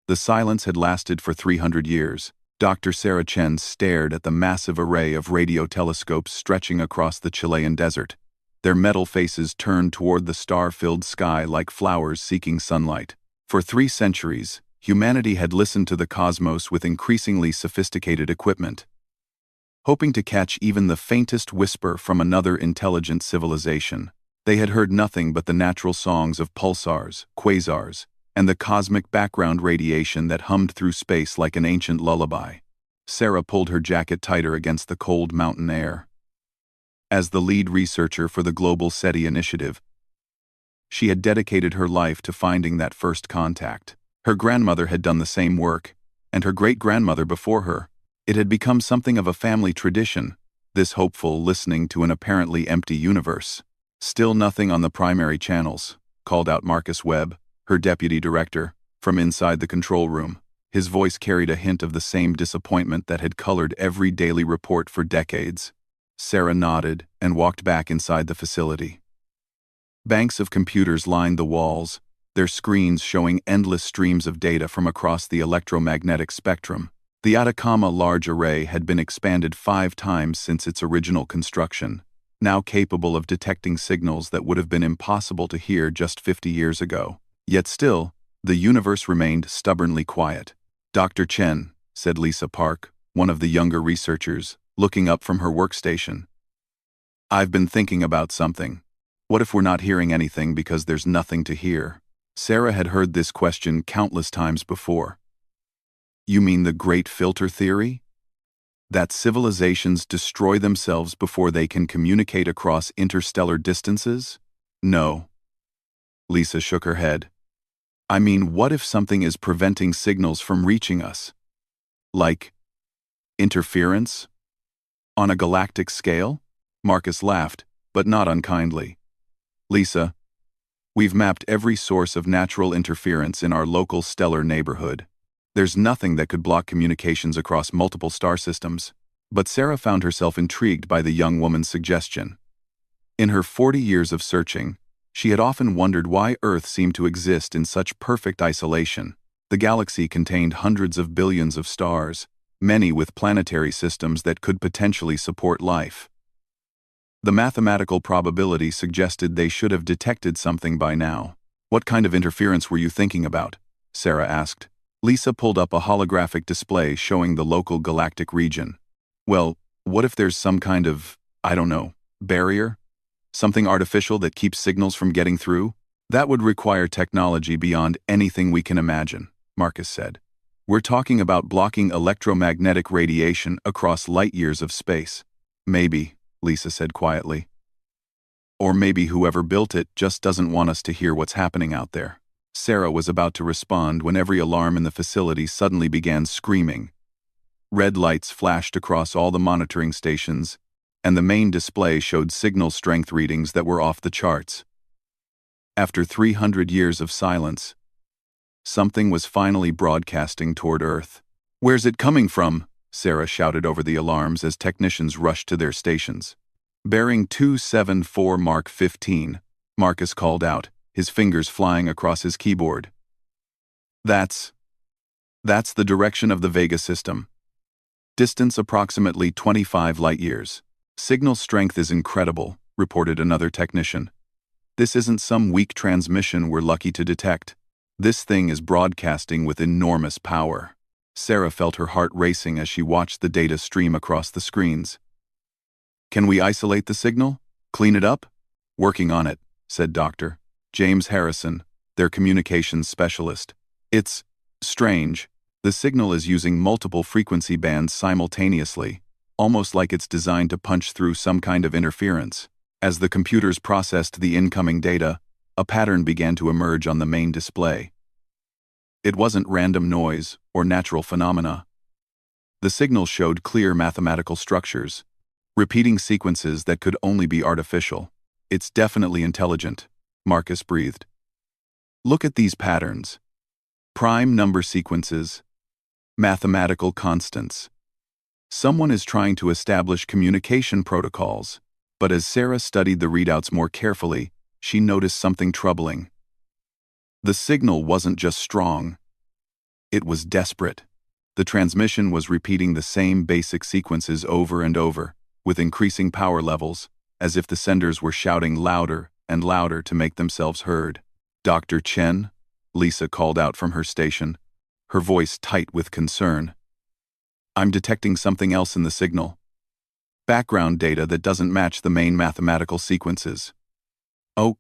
The silence had lasted for 300 years. Dr. Sarah Chen stared at the massive array of radio telescopes stretching across the Chilean desert. Their metal faces turned toward the star-filled sky like flowers seeking sunlight. For 3 centuries, humanity had listened to the cosmos with increasingly sophisticated equipment, hoping to catch even the faintest whisper from another intelligent civilization. They had heard nothing but the natural songs of pulsars, quasars, and the cosmic background radiation that hummed through space like an ancient lullaby. Sarah pulled her jacket tighter against the cold mountain air. As the lead researcher for the Global SETI initiative, she had dedicated her life to finding that first contact. Her grandmother had done the same work, and her great-grandmother before her. It had become something of a family tradition, this hopeful listening to an apparently empty universe. "Still nothing on the primary channels," called out Marcus Webb, her deputy director, from inside the control room. His voice carried a hint of the same disappointment that had colored every daily report for decades. Sarah nodded and walked back inside the facility. Banks of computers lined the walls, their screens showing endless streams of data from across the electromagnetic spectrum. The Atacama Large Array had been expanded 5 times since its original construction, now capable of detecting signals that would have been impossible to hear just 50 years ago. Yet still, the universe remained stubbornly quiet. "Dr. Chen," said Lisa Park, one of the younger researchers, looking up from her workstation. "I've been thinking about something. What if we're not hearing anything because there's nothing to hear?" Sarah had heard this question countless times before. "You mean the Great Filter Theory? That civilizations destroy themselves before they can communicate across interstellar distances?" "No." Lisa shook her head. "I mean, what if something is preventing signals from reaching us? Like interference? On a galactic scale?" Marcus laughed, but not unkindly. "Lisa, we've mapped every source of natural interference in our local stellar neighborhood. There's nothing that could block communications across multiple star systems." But Sarah found herself intrigued by the young woman's suggestion. In her 40 years of searching, she had often wondered why Earth seemed to exist in such perfect isolation. The galaxy contained hundreds of billions of stars, many with planetary systems that could potentially support life. The mathematical probability suggested they should have detected something by now. "What kind of interference were you thinking about?" Sarah asked. Lisa pulled up a holographic display showing the local galactic region. "Well, what if there's some kind of, I don't know, barrier? Something artificial that keeps signals from getting through? That would require technology beyond anything we can imagine," Marcus said. "We're talking about blocking electromagnetic radiation across light years of space." "Maybe," Lisa said quietly. "Or maybe whoever built it just doesn't want us to hear what's happening out there." Sarah was about to respond when every alarm in the facility suddenly began screaming. Red lights flashed across all the monitoring stations, and the main display showed signal strength readings that were off the charts. After 300 years of silence, something was finally broadcasting toward Earth. "Where's it coming from?" Sarah shouted over the alarms as technicians rushed to their stations. "Bearing 274 Mark 15, Marcus called out, his fingers flying across his keyboard. That's the direction of the Vega system. Distance approximately 25 light-years. Signal strength is incredible," reported another technician. "This isn't some weak transmission we're lucky to detect. This thing is broadcasting with enormous power." Sarah felt her heart racing as she watched the data stream across the screens. "Can we isolate the signal? Clean it up?" "Working on it," said Dr. James Harrison, their communications specialist. "It's strange. The signal is using multiple frequency bands simultaneously, almost like it's designed to punch through some kind of interference." As the computers processed the incoming data, a pattern began to emerge on the main display. It wasn't random noise or natural phenomena. The signal showed clear mathematical structures, repeating sequences that could only be artificial. "It's definitely intelligent," Marcus breathed. "Look at these patterns. Prime number sequences. Mathematical constants. Someone is trying to establish communication protocols." But as Sarah studied the readouts more carefully, she noticed something troubling. The signal wasn't just strong. It was desperate. The transmission was repeating the same basic sequences over and over, with increasing power levels, as if the senders were shouting louder and louder to make themselves heard. "Dr. Chen?" Lisa called out from her station, her voice tight with concern. "I'm detecting something else in the signal. Background data that doesn't match the main mathematical sequences." "Oh,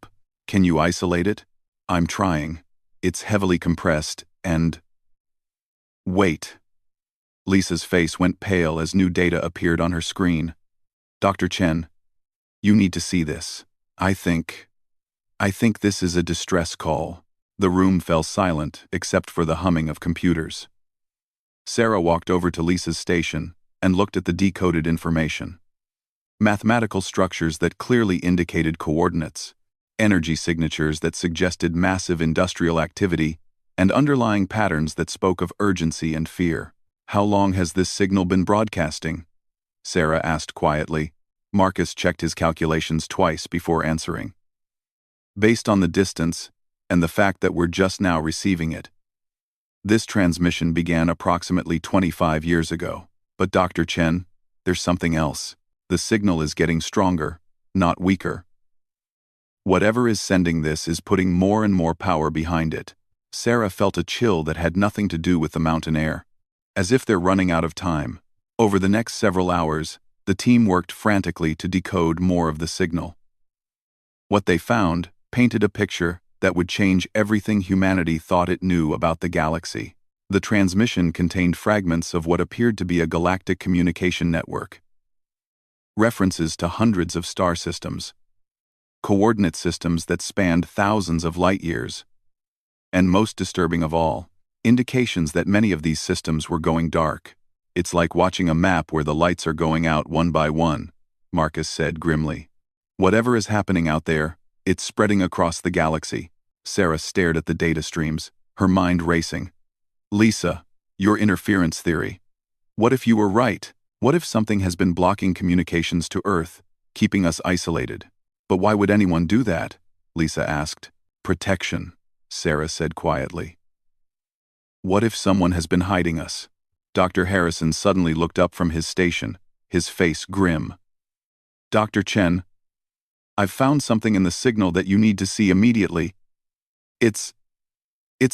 can you isolate it?" "I'm trying. It's heavily compressed, and—" "Wait." Lisa's face went pale as new data appeared on her screen. "Dr. Chen, you need to see this. I think this is a distress call." The room fell silent except for the humming of computers. Sarah walked over to Lisa's station and looked at the decoded information. Mathematical structures that clearly indicated coordinates, energy signatures that suggested massive industrial activity, and underlying patterns that spoke of urgency and fear. "How long has this signal been broadcasting?" Sarah asked quietly. Marcus checked his calculations twice before answering. "Based on the distance, and the fact that we're just now receiving it. This transmission began approximately 25 years ago. But Dr. Chen, there's something else. The signal is getting stronger, not weaker. Whatever is sending this is putting more and more power behind it." Sarah felt a chill that had nothing to do with the mountain air. As if they're running out of time. Over the next several hours, the team worked frantically to decode more of the signal. What they found painted a picture that would change everything humanity thought it knew about the galaxy. The transmission contained fragments of what appeared to be a galactic communication network. References to hundreds of star systems. Coordinate systems that spanned thousands of light years. And most disturbing of all, indications that many of these systems were going dark. "It's like watching a map where the lights are going out one by one," Marcus said grimly. "Whatever is happening out there, it's spreading across the galaxy." Sarah stared at the data streams, her mind racing. "Lisa, your interference theory. What if you were right? What if something has been blocking communications to Earth, keeping us isolated?" "But why would anyone do that?" Lisa asked. "Protection," Sarah said quietly. "What if someone has been hiding us?" Dr. Harrison suddenly looked up from his station, his face grim. "Dr. Chen, I've found something in the signal that you need to see immediately. It's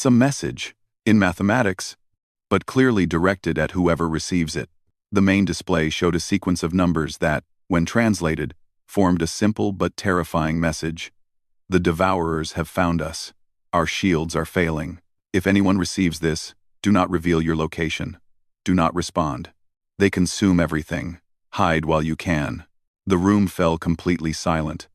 a message, in mathematics, but clearly directed at whoever receives it." The main display showed a sequence of numbers that, when translated, formed a simple but terrifying message. "The Devourers have found us. Our shields are failing. If anyone receives this, do not reveal your location. Do not respond. They consume everything. Hide while you can." The room fell completely silent.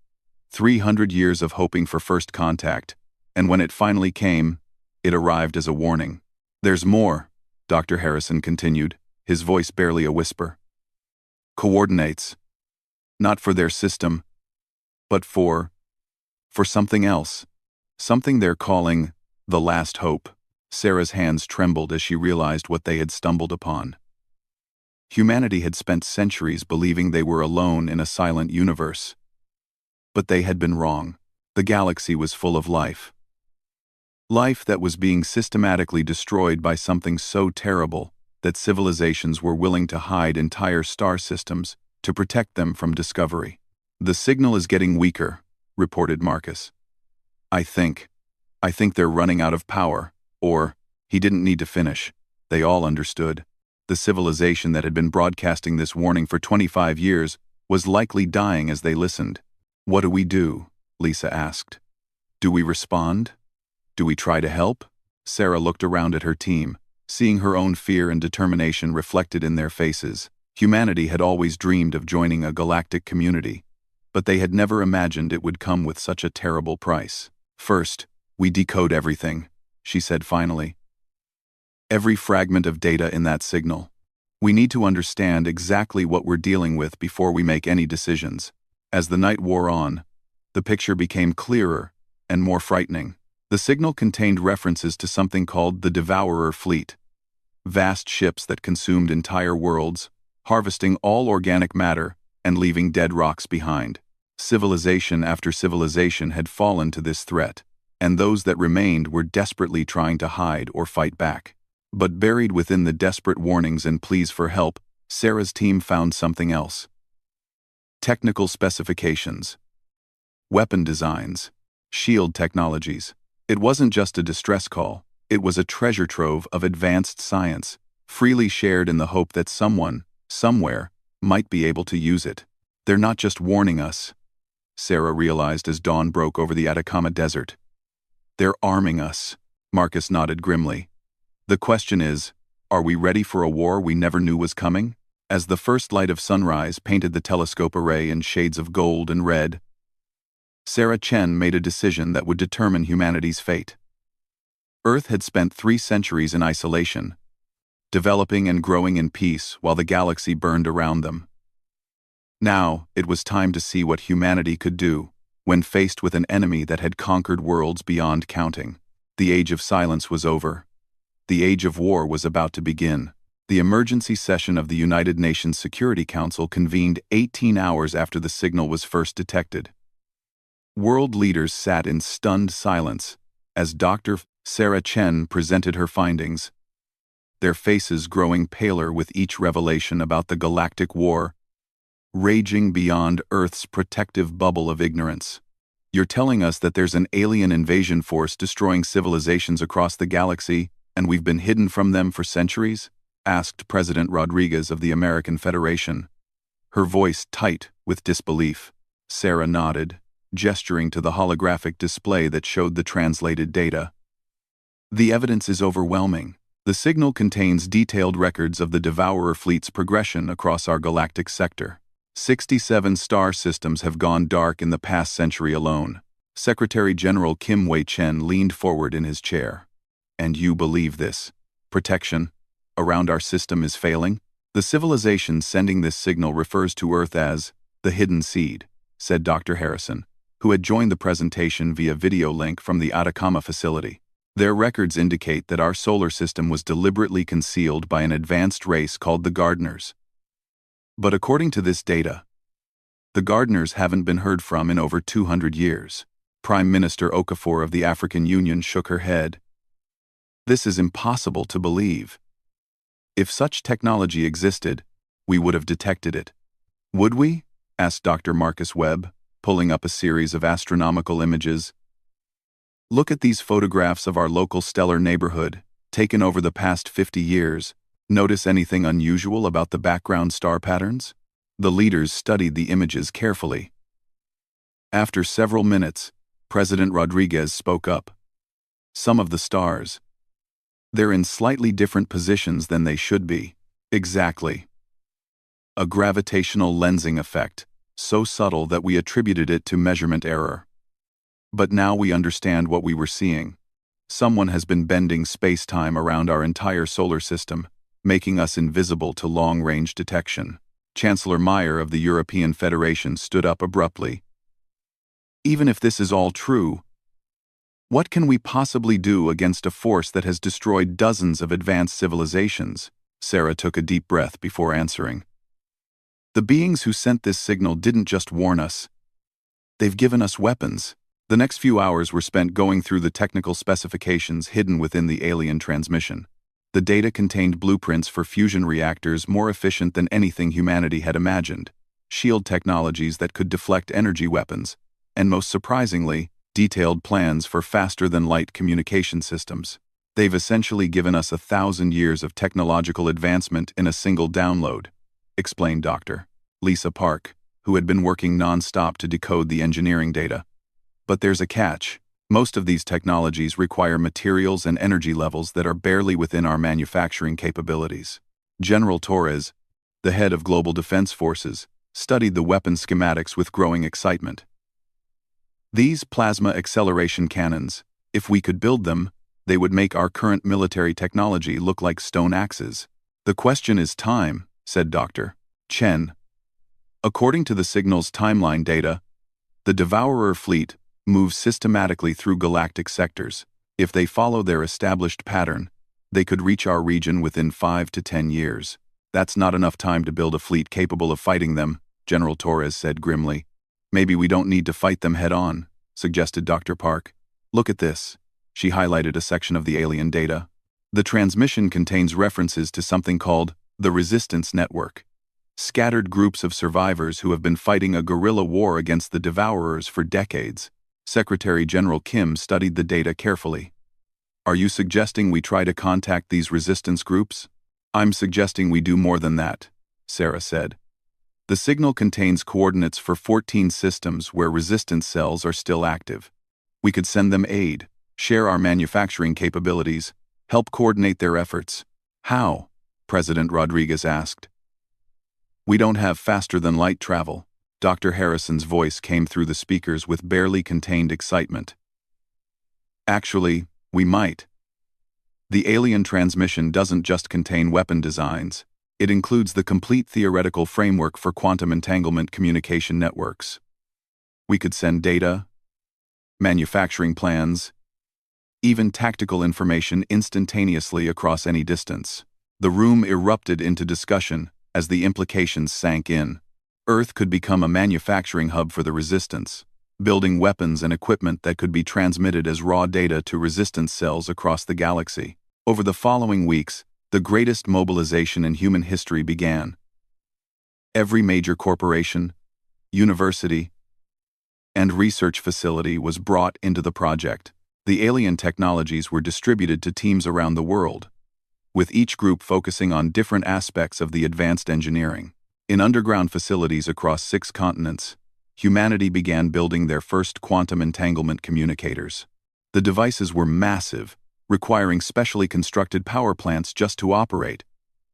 300 years of hoping for first contact, and when it finally came, it arrived as a warning. "There's more," Dr. Harrison continued, his voice barely a whisper. "Coordinates. Not for their system, but for something else. Something they're calling the Last Hope." Sarah's hands trembled as she realized what they had stumbled upon. Humanity had spent centuries believing they were alone in a silent universe. But they had been wrong. The galaxy was full of life. Life that was being systematically destroyed by something so terrible that civilizations were willing to hide entire star systems to protect them from discovery. "The signal is getting weaker," reported Marcus. I think they're running out of power." Or, he didn't need to finish. They all understood. The civilization that had been broadcasting this warning for 25 years was likely dying as they listened. "What do we do?" Lisa asked. "Do we respond? Do we try to help?" Sarah looked around at her team, seeing her own fear and determination reflected in their faces. Humanity had always dreamed of joining a galactic community, but they had never imagined it would come with such a terrible price. "First, we decode everything," she said finally. "Every fragment of data in that signal. We need to understand exactly what we're dealing with before we make any decisions." As the night wore on, the picture became clearer and more frightening. The signal contained references to something called the Devourer Fleet. Vast ships that consumed entire worlds, harvesting all organic matter and leaving dead rocks behind. Civilization after civilization had fallen to this threat, and those that remained were desperately trying to hide or fight back. But buried within the desperate warnings and pleas for help, Sarah's team found something else. Technical specifications, weapon designs, shield technologies. It wasn't just a distress call, it was a treasure trove of advanced science, freely shared in the hope that someone, somewhere, might be able to use it. They're not just warning us, Sarah realized as dawn broke over the Atacama Desert. They're arming us, Marcus nodded grimly. The question is, are we ready for a war we never knew was coming? As the first light of sunrise painted the telescope array in shades of gold and red, Sarah Chen made a decision that would determine humanity's fate. Earth had spent 3 centuries in isolation, developing and growing in peace while the galaxy burned around them. Now, it was time to see what humanity could do when faced with an enemy that had conquered worlds beyond counting. The age of silence was over. The age of war was about to begin. The emergency session of the United Nations Security Council convened 18 hours after the signal was first detected. World leaders sat in stunned silence as Dr. Sarah Chen presented her findings, their faces growing paler with each revelation about the galactic war, raging beyond Earth's protective bubble of ignorance. You're telling us that there's an alien invasion force destroying civilizations across the galaxy, and we've been hidden from them for centuries? Asked President Rodriguez of the American Federation, her voice tight with disbelief. Sarah nodded, gesturing to the holographic display that showed the translated data. The evidence is overwhelming. The signal contains detailed records of the Devourer fleet's progression across our galactic sector. 67 star systems have gone dark in the past century alone. Secretary General Kim Wei-chen leaned forward in his chair. And you believe this? Protection around our system is failing? The civilization sending this signal refers to Earth as the hidden seed, said Dr. Harrison, who had joined the presentation via video link from the Atacama facility. Their records indicate that our solar system was deliberately concealed by an advanced race called the Gardeners. But according to this data, the Gardeners haven't been heard from in over 200 years. Prime Minister Okafor of the African Union shook her head. This is impossible to believe. If such technology existed, we would have detected it. Would we? Asked Dr. Marcus Webb, pulling up a series of astronomical images. Look at these photographs of our local stellar neighborhood, taken over the past 50 years. Notice anything unusual about the background star patterns? The leaders studied the images carefully. After several minutes, President Rodriguez spoke up. Some of the stars. They're in slightly different positions than they should be. Exactly. A gravitational lensing effect, so subtle that we attributed it to measurement error. But now we understand what we were seeing. Someone has been bending space-time around our entire solar system, making us invisible to long-range detection. Chancellor Meyer of the European Federation stood up abruptly. Even if this is all true, what can we possibly do against a force that has destroyed dozens of advanced civilizations? Sarah took a deep breath before answering. The beings who sent this signal didn't just warn us. They've given us weapons. The next few hours were spent going through the technical specifications hidden within the alien transmission. The data contained blueprints for fusion reactors more efficient than anything humanity had imagined, shield technologies that could deflect energy weapons, and most surprisingly, detailed plans for faster-than-light communication systems. They've essentially given us 1,000 years of technological advancement in a single download, explained Dr. Lisa Park, who had been working non-stop to decode the engineering data. But there's a catch. Most of these technologies require materials and energy levels that are barely within our manufacturing capabilities. General Torres, the head of Global Defense Forces, studied the weapon schematics with growing excitement. These plasma acceleration cannons, if we could build them, they would make our current military technology look like stone axes. The question is time, said Dr. Chen. According to the signal's timeline data, the Devourer fleet moves systematically through galactic sectors. If they follow their established pattern, they could reach our region within 5 to 10 years. That's not enough time to build a fleet capable of fighting them, General Torres said grimly. Maybe we don't need to fight them head-on, suggested Dr. Park. Look at this. She highlighted a section of the alien data. The transmission contains references to something called the Resistance Network, scattered groups of survivors who have been fighting a guerrilla war against the Devourers for decades. Secretary General Kim studied the data carefully. Are you suggesting we try to contact these resistance groups? I'm suggesting we do more than that, Sarah said. The signal contains coordinates for 14 systems where resistance cells are still active. We could send them aid, share our manufacturing capabilities, help coordinate their efforts. How? President Rodriguez asked. We don't have faster-than-light travel. Dr. Harrison's voice came through the speakers with barely contained excitement. Actually, we might. The alien transmission doesn't just contain weapon designs. It includes the complete theoretical framework for quantum entanglement communication networks. We could send data, manufacturing plans, even tactical information instantaneously across any distance. The room erupted into discussion as the implications sank in. Earth could become a manufacturing hub for the resistance, building weapons and equipment that could be transmitted as raw data to resistance cells across the galaxy. Over the following weeks, the greatest mobilization in human history began. Every major corporation, university, and research facility was brought into the project. The alien technologies were distributed to teams around the world, with each group focusing on different aspects of the advanced engineering. In underground facilities across 6 continents, humanity began building their first quantum entanglement communicators. The devices were massive, requiring specially constructed power plants just to operate,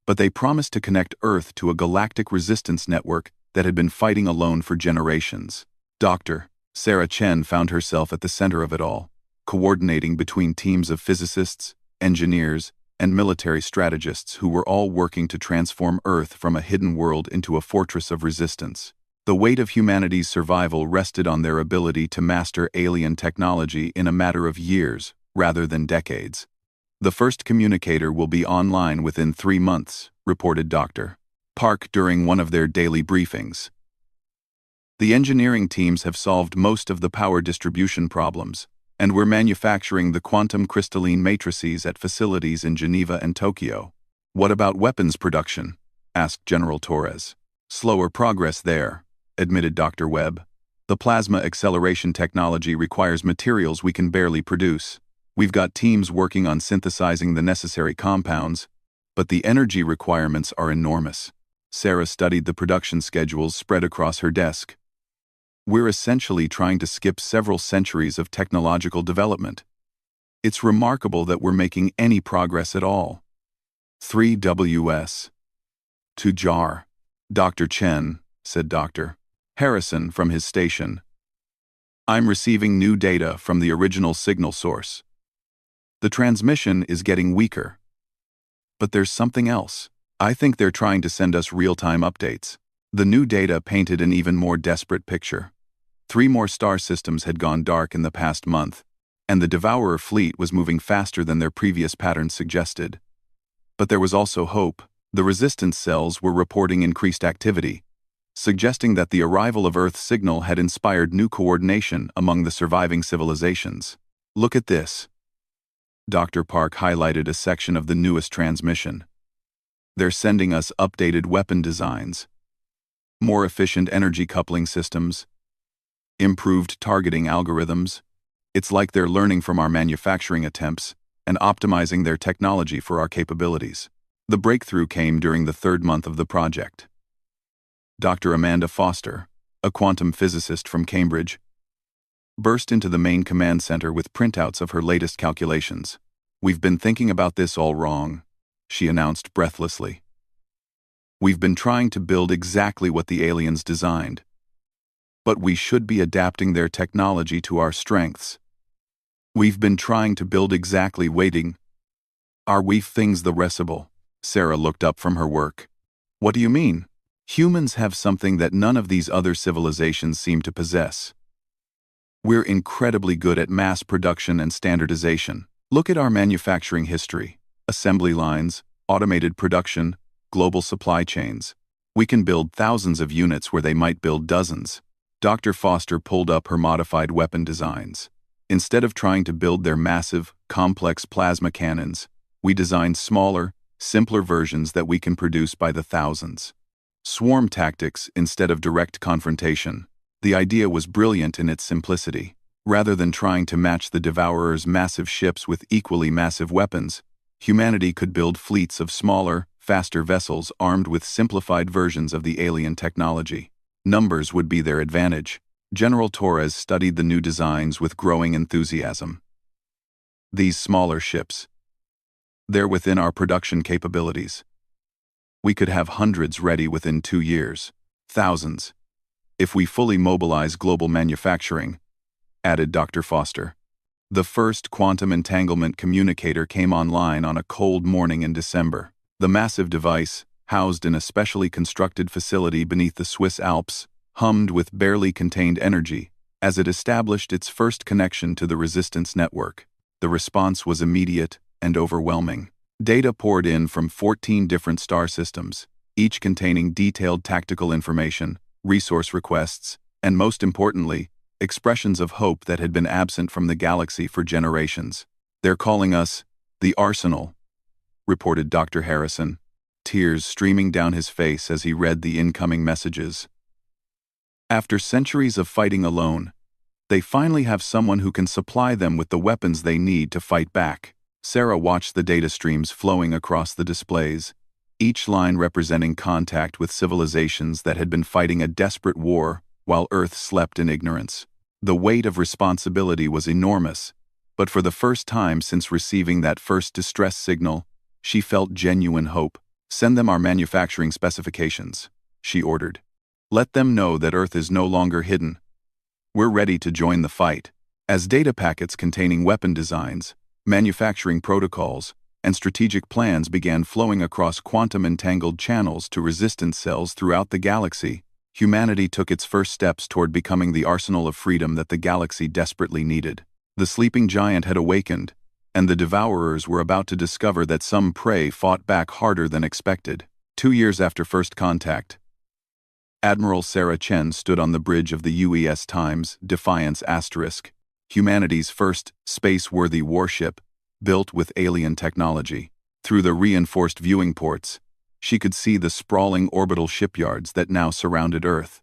but they promised to connect Earth to a galactic resistance network that had been fighting alone for generations. Dr. Sarah Chen found herself at the center of it all, coordinating between teams of physicists, engineers, and military strategists who were all working to transform Earth from a hidden world into a fortress of resistance. The weight of humanity's survival rested on their ability to master alien technology in a matter of years rather than decades. The first communicator will be online within 3 months, reported Dr. Park during one of their daily briefings. The engineering teams have solved most of the power distribution problems, and we're manufacturing the quantum crystalline matrices at facilities in Geneva and Tokyo. What about weapons production? Asked General Torres. Slower progress there, admitted Dr. Webb. The plasma acceleration technology requires materials we can barely produce. We've got teams working on synthesizing the necessary compounds, but the energy requirements are enormous. Sarah studied the production schedules spread across her desk. We're essentially trying to skip several centuries of technological development. It's remarkable that we're making any progress at all. 3WS. To jar. Dr. Chen, said Dr. Harrison from his station. I'm receiving new data from the original signal source. The transmission is getting weaker. But there's something else. I think they're trying to send us real-time updates. The new data painted an even more desperate picture. 3 more star systems had gone dark in the past month, and the Devourer fleet was moving faster than their previous patterns suggested. But there was also hope. The resistance cells were reporting increased activity, suggesting that the arrival of Earth's signal had inspired new coordination among the surviving civilizations. Look at this. Dr. Park highlighted a section of the newest transmission. They're sending us updated weapon designs, more efficient energy coupling systems, improved targeting algorithms. It's like they're learning from our manufacturing attempts and optimizing their technology for our capabilities. The breakthrough came during the 3rd month of the project. Dr. Amanda Foster, a quantum physicist from Cambridge, burst into the main command center with printouts of her latest calculations. We've been thinking about this all wrong, she announced breathlessly. We've been trying to build exactly what the aliens designed, but we should be adapting their technology to our strengths. We've been trying to build exactly waiting. Are we things the recible? Sarah looked up from her work. What do you mean? Humans have something that none of these other civilizations seem to possess. We're incredibly good at mass production and standardization. Look at our manufacturing history. Assembly lines, automated production, global supply chains. We can build thousands of units where they might build dozens. Dr. Foster pulled up her modified weapon designs. Instead of trying to build their massive, complex plasma cannons, We designed smaller, simpler versions that we can produce by the thousands. Swarm tactics instead of direct confrontation. The idea was brilliant in its simplicity. Rather than trying to match the Devourer's massive ships with equally massive weapons, humanity could build fleets of smaller, faster vessels armed with simplified versions of the alien technology. Numbers would be their advantage. General Torres studied the new designs with growing enthusiasm. These smaller ships. They're within our production capabilities. We could have hundreds ready within 2 years. Thousands. If we fully mobilize global manufacturing, added Dr. Foster. The first quantum entanglement communicator came online on a cold morning in December. The massive device, housed in a specially constructed facility beneath the Swiss Alps, hummed with barely contained energy as it established its first connection to the resistance network. The response was immediate and overwhelming. Data poured in from 14 different star systems, each containing detailed tactical information, resource requests, and most importantly, expressions of hope that had been absent from the galaxy for generations. "They're calling us the Arsenal," reported Dr. Harrison, tears streaming down his face as he read the incoming messages. After centuries of fighting alone, they finally have someone who can supply them with the weapons they need to fight back. Sarah watched the data streams flowing across the displays, each line representing contact with civilizations that had been fighting a desperate war while Earth slept in ignorance. The weight of responsibility was enormous, but for the first time since receiving that first distress signal, she felt genuine hope. "Send them our manufacturing specifications," she ordered. "Let them know that Earth is no longer hidden. We're ready to join the fight." As data packets containing weapon designs, manufacturing protocols, and strategic plans began flowing across quantum-entangled channels to resistance cells throughout the galaxy, humanity took its first steps toward becoming the arsenal of freedom that the galaxy desperately needed. The sleeping giant had awakened, and the Devourers were about to discover that some prey fought back harder than expected. 2 years after first contact, Admiral Sarah Chen stood on the bridge of the UES Times Defiance *, humanity's first space-worthy warship, built with alien technology. Through the reinforced viewing ports, she could see the sprawling orbital shipyards that now surrounded Earth.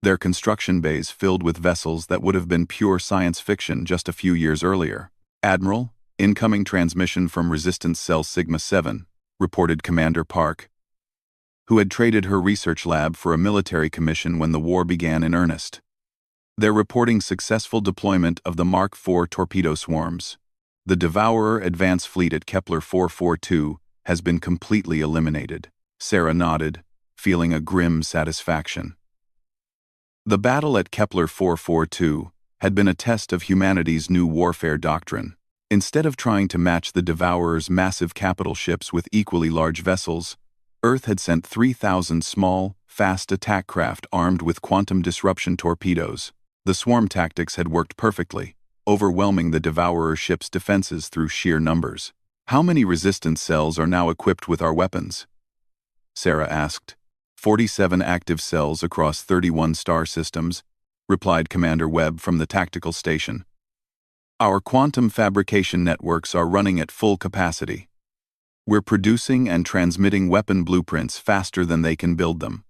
Their construction bays filled with vessels that would have been pure science fiction just a few years earlier. "Admiral, incoming transmission from Resistance Cell Sigma 7, reported Commander Park, who had traded her research lab for a military commission when the war began in earnest. "They're reporting successful deployment of the Mark IV torpedo swarms. The Devourer advance fleet at Kepler 442 has been completely eliminated." Sarah nodded, feeling a grim satisfaction. The battle at Kepler 442 had been a test of humanity's new warfare doctrine. Instead of trying to match the Devourer's massive capital ships with equally large vessels, Earth had sent 3,000 small, fast attack craft armed with quantum disruption torpedoes. The swarm tactics had worked perfectly, overwhelming the Devourer ship's defenses through sheer numbers. "How many resistance cells are now equipped with our weapons?" Sarah asked. 47 active cells across 31 star systems," replied Commander Webb from the tactical station. "Our quantum fabrication networks are running at full capacity. We're producing and transmitting weapon blueprints faster than they can build them."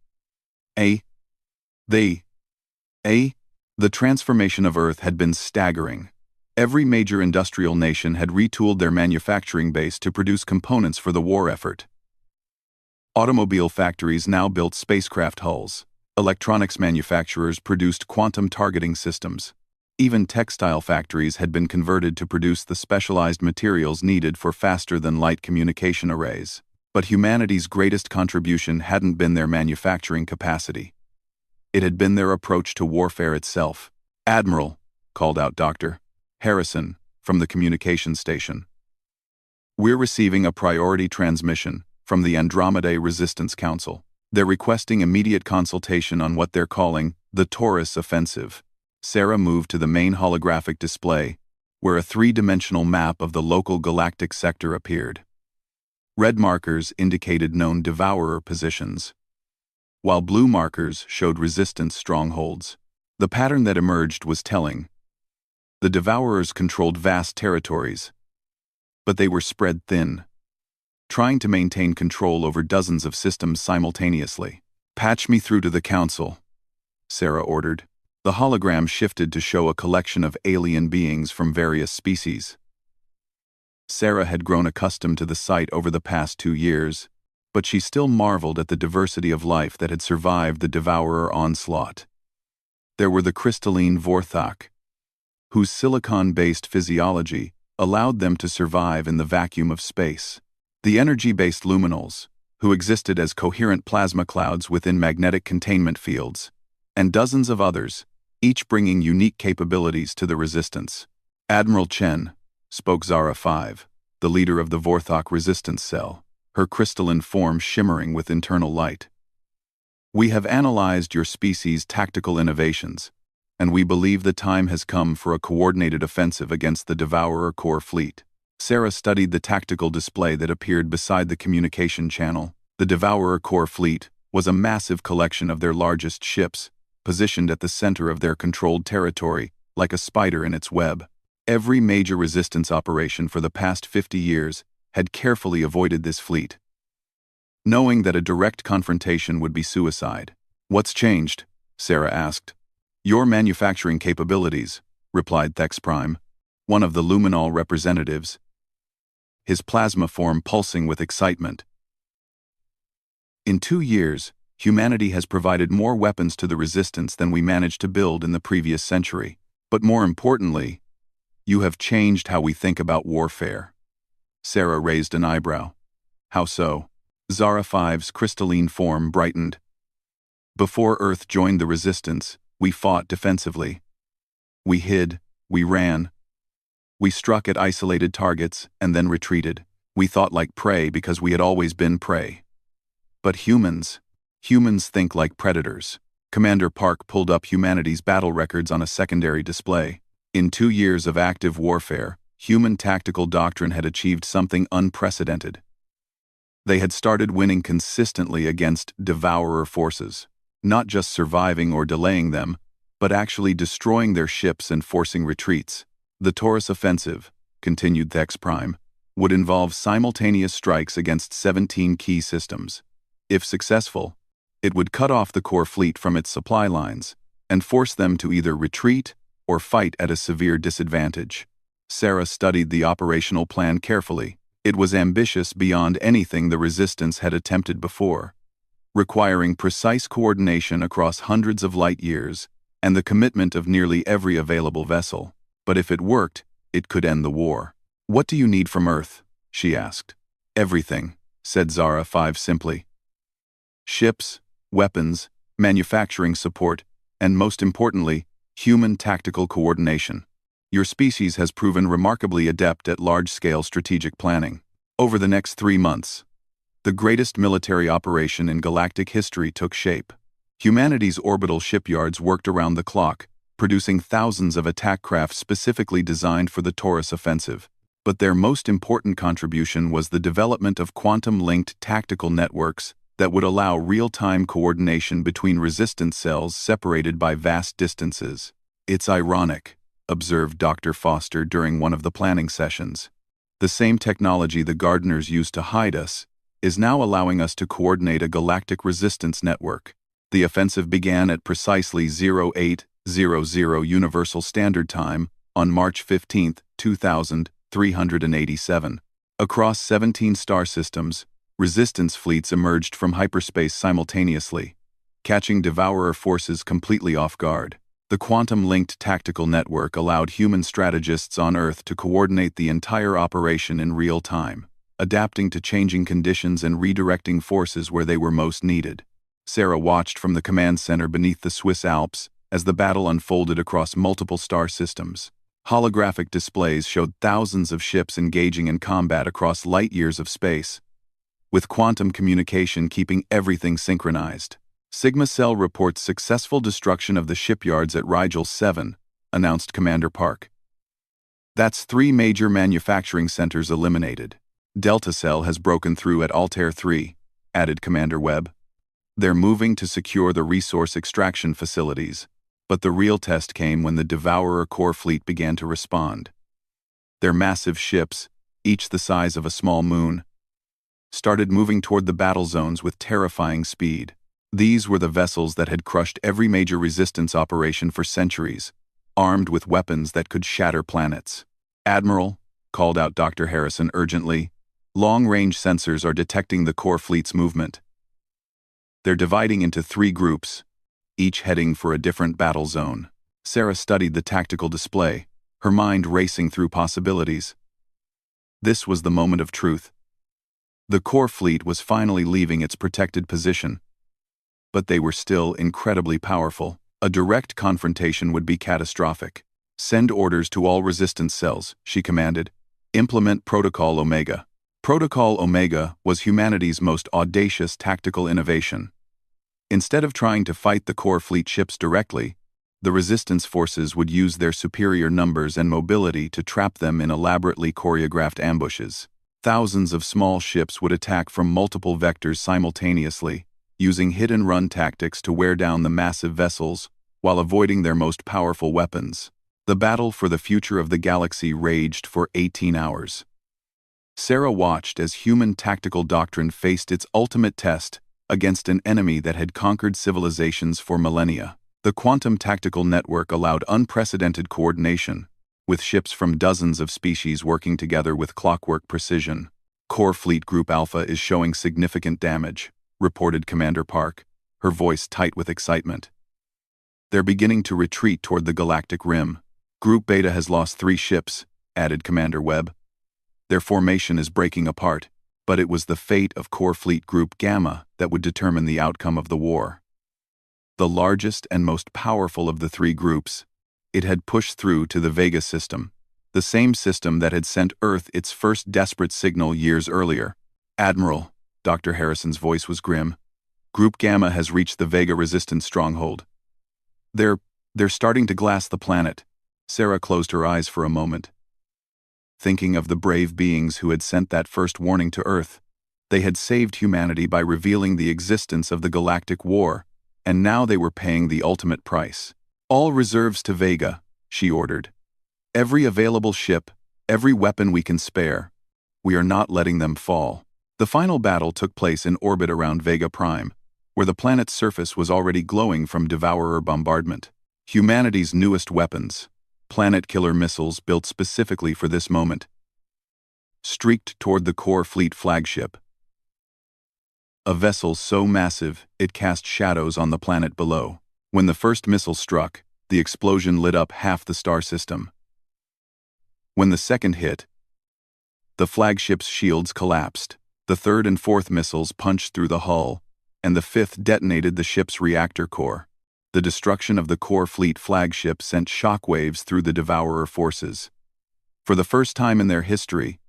The transformation of Earth had been staggering. Every major industrial nation had retooled their manufacturing base to produce components for the war effort. Automobile factories now built spacecraft hulls. Electronics manufacturers produced quantum targeting systems. Even textile factories had been converted to produce the specialized materials needed for faster-than-light communication arrays. But humanity's greatest contribution hadn't been their manufacturing capacity. It had been their approach to warfare itself. "Admiral," called out Dr. Harrison from the communication station, "we're receiving a priority transmission from the Andromedae Resistance Council. They're requesting immediate consultation on what they're calling the Taurus Offensive." Sarah moved to the main holographic display, where a 3-dimensional map of the local galactic sector appeared. Red markers indicated known Devourer positions, while blue markers showed resistance strongholds. The pattern that emerged was telling. The Devourers controlled vast territories, but they were spread thin, trying to maintain control over dozens of systems simultaneously. "Patch me through to the council," Sarah ordered. The hologram shifted to show a collection of alien beings from various species. Sarah had grown accustomed to the sight over the past 2 years, but she still marveled at the diversity of life that had survived the Devourer onslaught. There were the crystalline Vorthak, whose silicon-based physiology allowed them to survive in the vacuum of space. The energy-based luminals, who existed as coherent plasma clouds within magnetic containment fields, and dozens of others, each bringing unique capabilities to the resistance. "Admiral Chen," spoke Zara 5, the leader of the Vorthok resistance cell, her crystalline form shimmering with internal light. "We have analyzed your species' tactical innovations, and we believe the time has come for a coordinated offensive against the Devourer core fleet." Sarah studied the tactical display that appeared beside the communication channel. The Devourer core fleet was a massive collection of their largest ships, positioned at the center of their controlled territory, like a spider in its web. Every major resistance operation for the past 50 years had carefully avoided this fleet, knowing that a direct confrontation would be suicide. "What's changed?" Sarah asked. "Your manufacturing capabilities," replied Thex Prime, one of the Luminol representatives, his plasma form pulsing with excitement. "In 2 years, humanity has provided more weapons to the resistance than we managed to build in the previous century. But more importantly, you have changed how we think about warfare." Sarah raised an eyebrow. "How so?" Zara 5's crystalline form brightened. "Before Earth joined the resistance, we fought defensively. We hid, we ran. We struck at isolated targets and then retreated. We thought like prey because we had always been prey. But humans think like predators." Commander Park pulled up humanity's battle records on a secondary display. In 2 years of active warfare, human tactical doctrine had achieved something unprecedented. They had started winning consistently against Devourer forces, not just surviving or delaying them, but actually destroying their ships and forcing retreats. "The Taurus offensive," continued Thex Prime, "would involve simultaneous strikes against 17 key systems. If successful, it would cut off the core fleet from its supply lines and force them to either retreat or fight at a severe disadvantage." Sarah studied the operational plan carefully. It was ambitious beyond anything the Resistance had attempted before, requiring precise coordination across hundreds of light years and the commitment of nearly every available vessel. But if it worked, it could end the war. "What do you need from Earth?" she asked. "Everything," said Zara 5 simply. "Ships, weapons, manufacturing support, and most importantly, human tactical coordination. Your species has proven remarkably adept at large-scale strategic planning. Over the next 3 months, the greatest military operation in galactic history took shape. Humanity's orbital shipyards worked around the clock, producing thousands of attack craft specifically designed for the Taurus offensive. But their most important contribution was the development of quantum-linked tactical networks that would allow real-time coordination between resistance cells separated by vast distances. "It's ironic," observed Dr. Foster during one of the planning sessions. "The same technology the Gardeners used to hide us is now allowing us to coordinate a galactic resistance network." The offensive began at precisely 0800 Universal Standard Time on March 15, 2387. Across 17 star systems, resistance fleets emerged from hyperspace simultaneously, catching Devourer forces completely off guard. The quantum-linked tactical network allowed human strategists on Earth to coordinate the entire operation in real time, adapting to changing conditions and redirecting forces where they were most needed. Sarah watched from the command center beneath the Swiss Alps as the battle unfolded across multiple star systems. Holographic displays showed thousands of ships engaging in combat across light years of space, with quantum communication keeping everything synchronized. "Sigma Cell reports successful destruction of the shipyards at Rigel 7, announced Commander Park. "That's 3 major manufacturing centers eliminated. Delta Cell has broken through at Altair 3, added Commander Webb. "They're moving to secure the resource extraction facilities, but the real test came when the Devourer core fleet began to respond. Their massive ships, each the size of a small moon, started moving toward the battle zones with terrifying speed. These were the vessels that had crushed every major resistance operation for centuries, armed with weapons that could shatter planets. "Admiral," called out Dr. Harrison urgently, "long-range sensors are detecting the core fleet's movement. They're dividing into 3 groups, each heading for a different battle zone." Sarah studied the tactical display, her mind racing through possibilities. This was the moment of truth. The core fleet was finally leaving its protected position. But they were still incredibly powerful. A direct confrontation would be catastrophic. "Send orders to all resistance cells," she commanded. "Implement Protocol Omega." Protocol Omega was humanity's most audacious tactical innovation. Instead of trying to fight the core fleet ships directly, the resistance forces would use their superior numbers and mobility to trap them in elaborately choreographed ambushes. Thousands of small ships would attack from multiple vectors simultaneously, using hit-and-run tactics to wear down the massive vessels while avoiding their most powerful weapons. The battle for the future of the galaxy raged for 18 hours. Sarah watched as human tactical doctrine faced its ultimate test against an enemy that had conquered civilizations for millennia. The quantum tactical network allowed unprecedented coordination, with ships from dozens of species working together with clockwork precision. "Core Fleet Group Alpha is showing significant damage," reported Commander Park, her voice tight with excitement. "They're beginning to retreat toward the galactic rim. Group Beta has lost 3 ships," added Commander Webb. "Their formation is breaking apart, but it was the fate of Core Fleet Group Gamma that would determine the outcome of the war." The largest and most powerful of the 3 groups, it had pushed through to the Vega system, the same system that had sent Earth its first desperate signal years earlier. "Admiral," Dr. Harrison's voice was grim, "Group Gamma has reached the Vega resistance stronghold. They're starting to glass the planet." Sarah closed her eyes for a moment, thinking of the brave beings who had sent that first warning to Earth. They had saved humanity by revealing the existence of the Galactic War, and now they were paying the ultimate price. "All reserves to Vega," she ordered. "Every available ship, every weapon we can spare. We are not letting them fall." The final battle took place in orbit around Vega Prime, where the planet's surface was already glowing from Devourer bombardment. Humanity's newest weapons, planet-killer missiles built specifically for this moment, streaked toward the core fleet flagship. A vessel so massive it cast shadows on the planet below. When the first missile struck, the explosion lit up half the star system. When the second hit, the flagship's shields collapsed. The third and fourth missiles punched through the hull, and the fifth detonated the ship's reactor core. The destruction of the core fleet flagship sent shockwaves through the Devourer forces. For the first time in their history,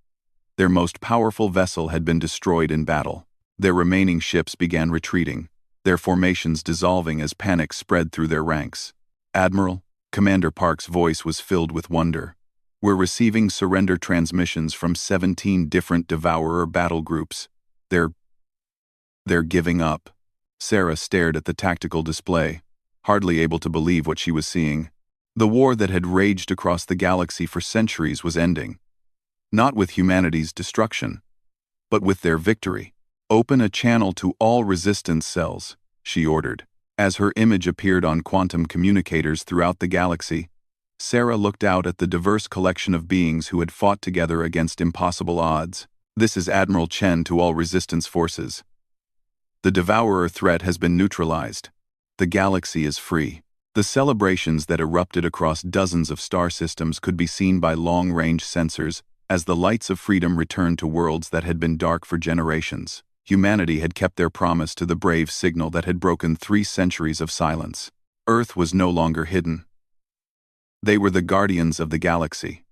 their most powerful vessel had been destroyed in battle. Their remaining ships began retreating, their formations dissolving as panic spread through their ranks. "Admiral," Commander Park's voice was filled with wonder, "we're receiving surrender transmissions from 17 different Devourer battle groups. They're giving up." Sarah stared at the tactical display, hardly able to believe what she was seeing. The war that had raged across the galaxy for centuries was ending. Not with humanity's destruction, but with their victory. "Open a channel to all resistance cells," she ordered. As her image appeared on quantum communicators throughout the galaxy, Sarah looked out at the diverse collection of beings who had fought together against impossible odds. "This is Admiral Chen to all resistance forces. The Devourer threat has been neutralized. The galaxy is free." The celebrations that erupted across dozens of star systems could be seen by long-range sensors as the lights of freedom returned to worlds that had been dark for generations. Humanity had kept their promise to the brave signal that had broken 3 centuries of silence. Earth was no longer hidden. They were the guardians of the galaxy.